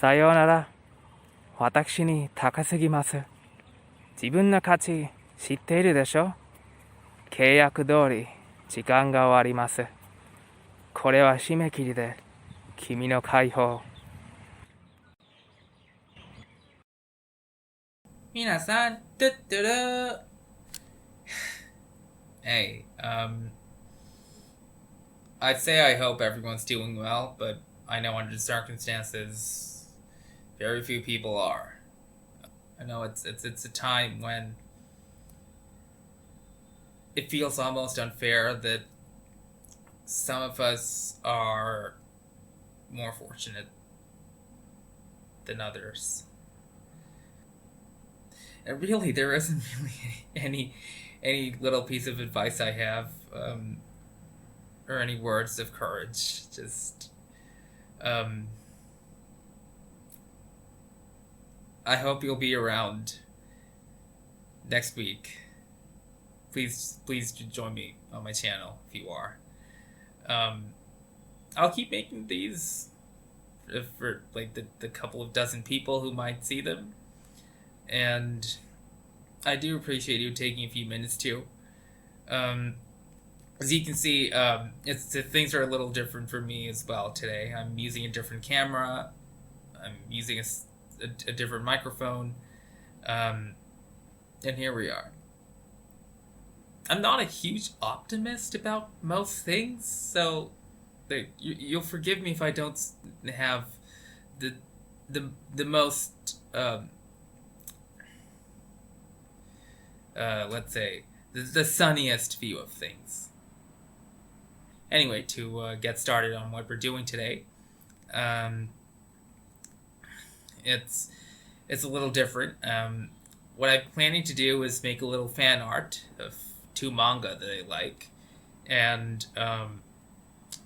さようなら。私に高すぎます。自分の価値知っているでしょ。契約通り時間が終わります。これは締め切りで君の解放。皆さん、トゥットゥルー Hey, I'd say I hope everyone's doing well, but I know under the circumstances, very few people are. I know it's a time when it feels almost unfair that some of us are more fortunate than others. And really, there isn't really any little piece of advice I have, or any words of courage. Just, I hope you'll be around next week. Please join me on my channel if you are. I'll keep making these for like the couple of dozen people who might see them, and I do appreciate you taking a few minutes too. As you can see, things are a little different for me as well today. I'm using a different camera. I'm using a different microphone, and here we are. I'm not a huge optimist about most things, so you'll forgive me if I don't have the most let's say the sunniest view of things. Anyway, to get started on what we're doing today, it's a little different. What I'm planning to do is make a little fan art of two manga that I like, and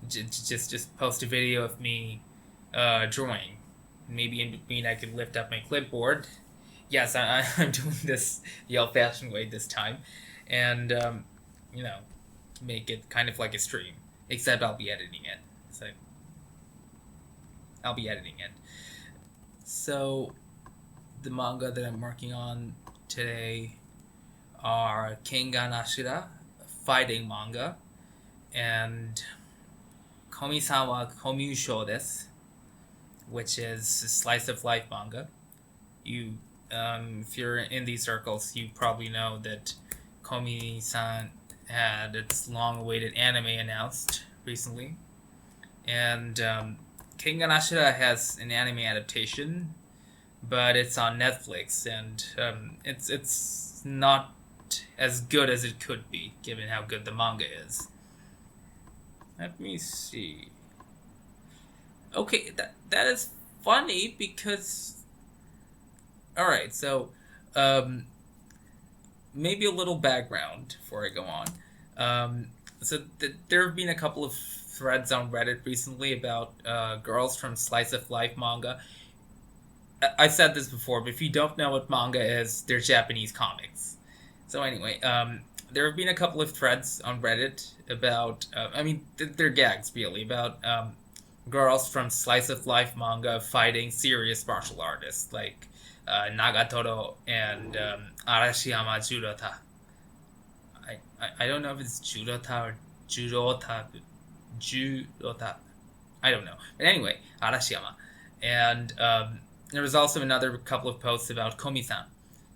just post a video of me drawing. Maybe in between I could lift up my clipboard. Yes, I'm doing this the old-fashioned way this time, and make it kind of like a stream, except I'll be editing it. So the manga that I'm working on today are Kengan Ashura, fighting manga, and Komi-san wa Komusho desu, which is a slice of life manga. If you're in these circles, you probably know that Komi-san had its long-awaited anime announced recently, and Kengan Ashura has an anime adaptation, but it's on Netflix, and it's not as good as it could be, given how good the manga is. Let me see. Okay, that is funny because. All right, so maybe a little background before I go on. There have been a couple of threads on Reddit recently about girls from slice of life manga. I said this before, but if you don't know what manga is, they're Japanese comics. So anyway, there have been a couple of threads on Reddit about, they're gags really, about girls from slice of life manga fighting serious martial artists like Nagatoro and Arashiyama Jurota. I don't know if it's Jurota or Jurota. I don't know. But anyway, Arashiyama. And there was also another couple of posts about Komi-san.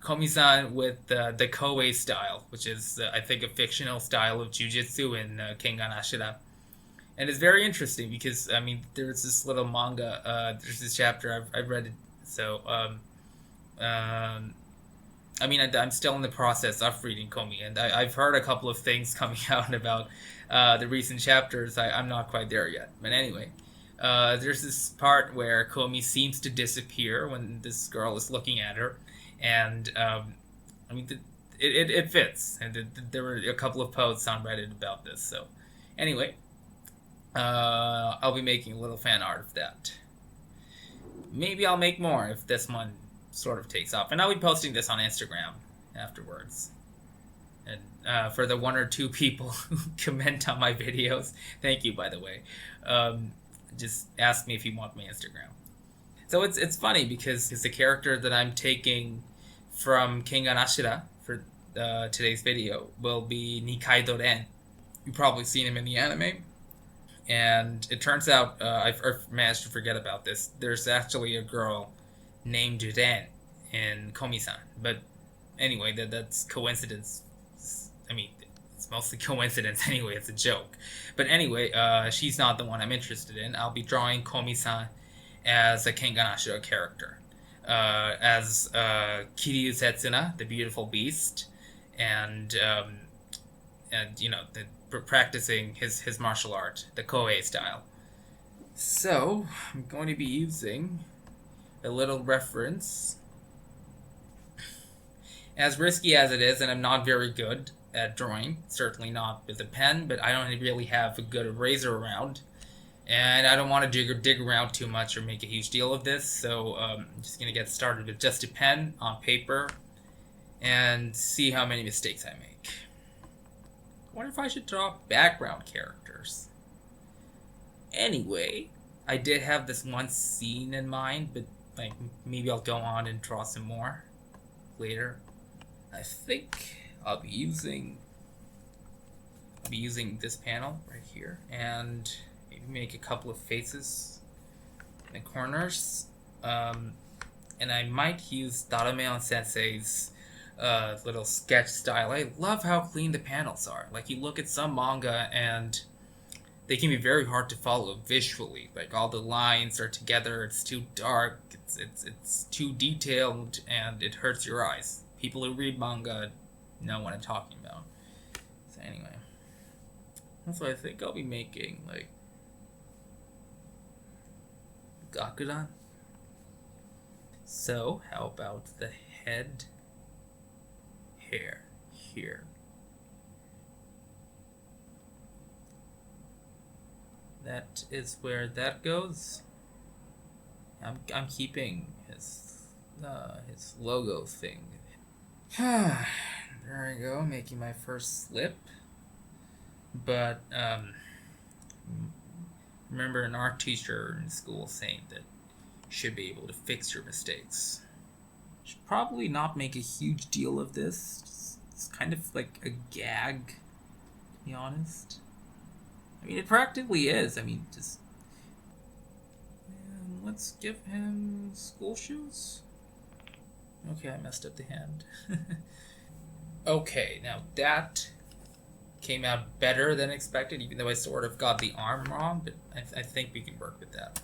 Komi-san with the Koei style, which is, I think, a fictional style of jujitsu in Kengan Ashura. And it's very interesting because, there's this little manga, there's this chapter, I've read it, so, I'm still in the process of reading Komi, and I've heard a couple of things coming out about the recent chapters. I'm not quite there yet. But anyway, there's this part where Komi seems to disappear when this girl is looking at her, and it fits. And there were a couple of posts on Reddit about this. So anyway, I'll be making a little fan art of that. Maybe I'll make more if this one sort of takes off, and I'll be posting this on Instagram afterwards. And for the one or two people who comment on my videos, thank you, by the way. Just ask me if you want my Instagram. So it's funny because it's the character that I'm taking from Kengan Ashura for today's video will be Nikaido Ren. You've probably seen him in the anime. And it turns out, I've managed to forget about this, there's actually a girl named Ren in Komi-san. But anyway, that's coincidence. I mean, it's mostly coincidence anyway, it's a joke. But anyway, she's not the one I'm interested in. I'll be drawing Komi-san as a Kengan Ashura character. As Kiryu Setsuna, the beautiful beast, and you know, practicing his martial art, the Koei style. So, I'm going to be using a little reference. As risky as it is, and I'm not very good at drawing, certainly not with a pen, but I don't really have a good eraser around. And I don't want to dig around too much or make a huge deal of this, so I'm just going to get started with just a pen on paper and see how many mistakes I make. I wonder if I should draw background characters. Anyway, I did have this one scene in mind, but like maybe I'll go on and draw some more later. I think I'll be using this panel right here and maybe make a couple of faces in the corners. And I might use Darameon Sensei's little sketch style. I love how clean the panels are. Like, you look at some manga and they can be very hard to follow visually. Like, all the lines are together, it's too dark, it's too detailed, and it hurts your eyes. People who read manga know what I'm talking about. So anyway, that's what I think I'll be making, like, Gakudan. So, how about the head hair here? That is where that goes. I'm keeping his logo thing. There I go, making my first slip. But remember an art teacher in school saying that you should be able to fix your mistakes. Should probably not make a huge deal of this. It's kind of like a gag, to be honest. I mean, it practically is. I mean, just... And let's give him school shoes. Okay, I messed up the hand. Okay, now that came out better than expected, even though I sort of got the arm wrong, but I think we can work with that.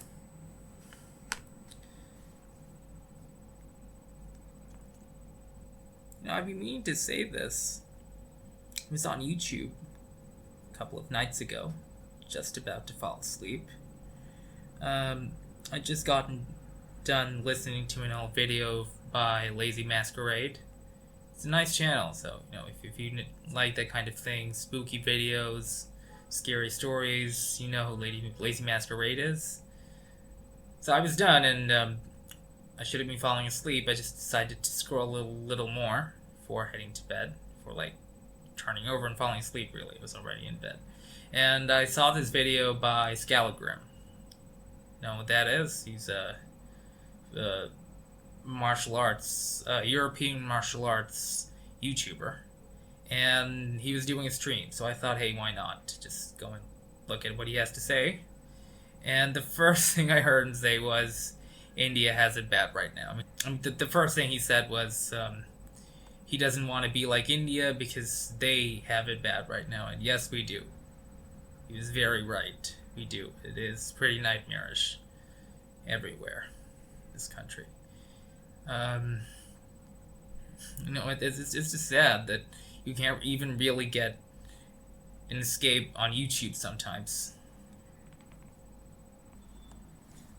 Now, I've been meaning to say this. It was on YouTube a couple of nights ago, just about to fall asleep. I just gotten done listening to an old video by Lazy Masquerade. It's a nice channel, so you know, if you like that kind of thing, spooky videos, scary stories, you know who Lazy Masquerade is. So I was done, and I should have been falling asleep. I just decided to scroll a little more before heading to bed, for like turning over and falling asleep. Really, I was already in bed, and I saw this video by Skallagrim. You know what that is? He's a martial arts, European martial arts YouTuber, and he was doing a stream. So I thought, hey, why not just go and look at what he has to say? And the first thing I heard him say was, India has it bad right now. I mean, the first thing he said was he doesn't want to be like India because they have it bad right now. And yes, we do. He was very right. We do. It is pretty nightmarish everywhere in this country. You know, it's just sad that you can't even really get an escape on YouTube sometimes.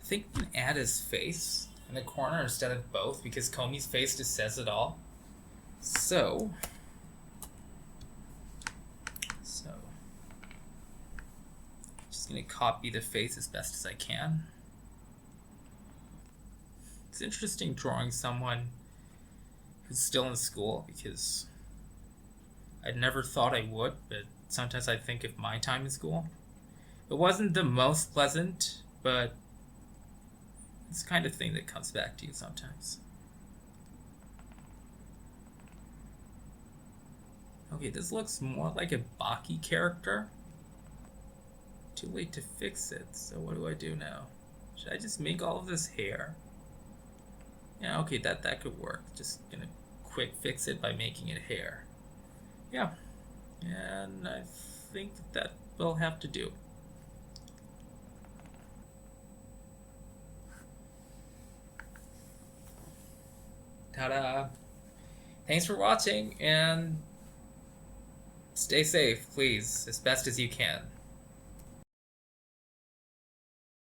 I think we can add his face in the corner instead of both, because Komi's face just says it all. So just gonna copy the face as best as I can. It's interesting drawing someone who's still in school, because I'd never thought I would, but sometimes I think of my time in school. It wasn't the most pleasant, but It's the kind of thing that comes back to you sometimes. Okay, this looks more like a Baki character. Too late to fix it, so what do I do now? Should I just make all of this hair? Yeah, okay, that could work. Just gonna quick fix it by making it hair. Yeah, and I think that will have to do. Ta-da! Thanks for watching, and stay safe, please, as best as you can.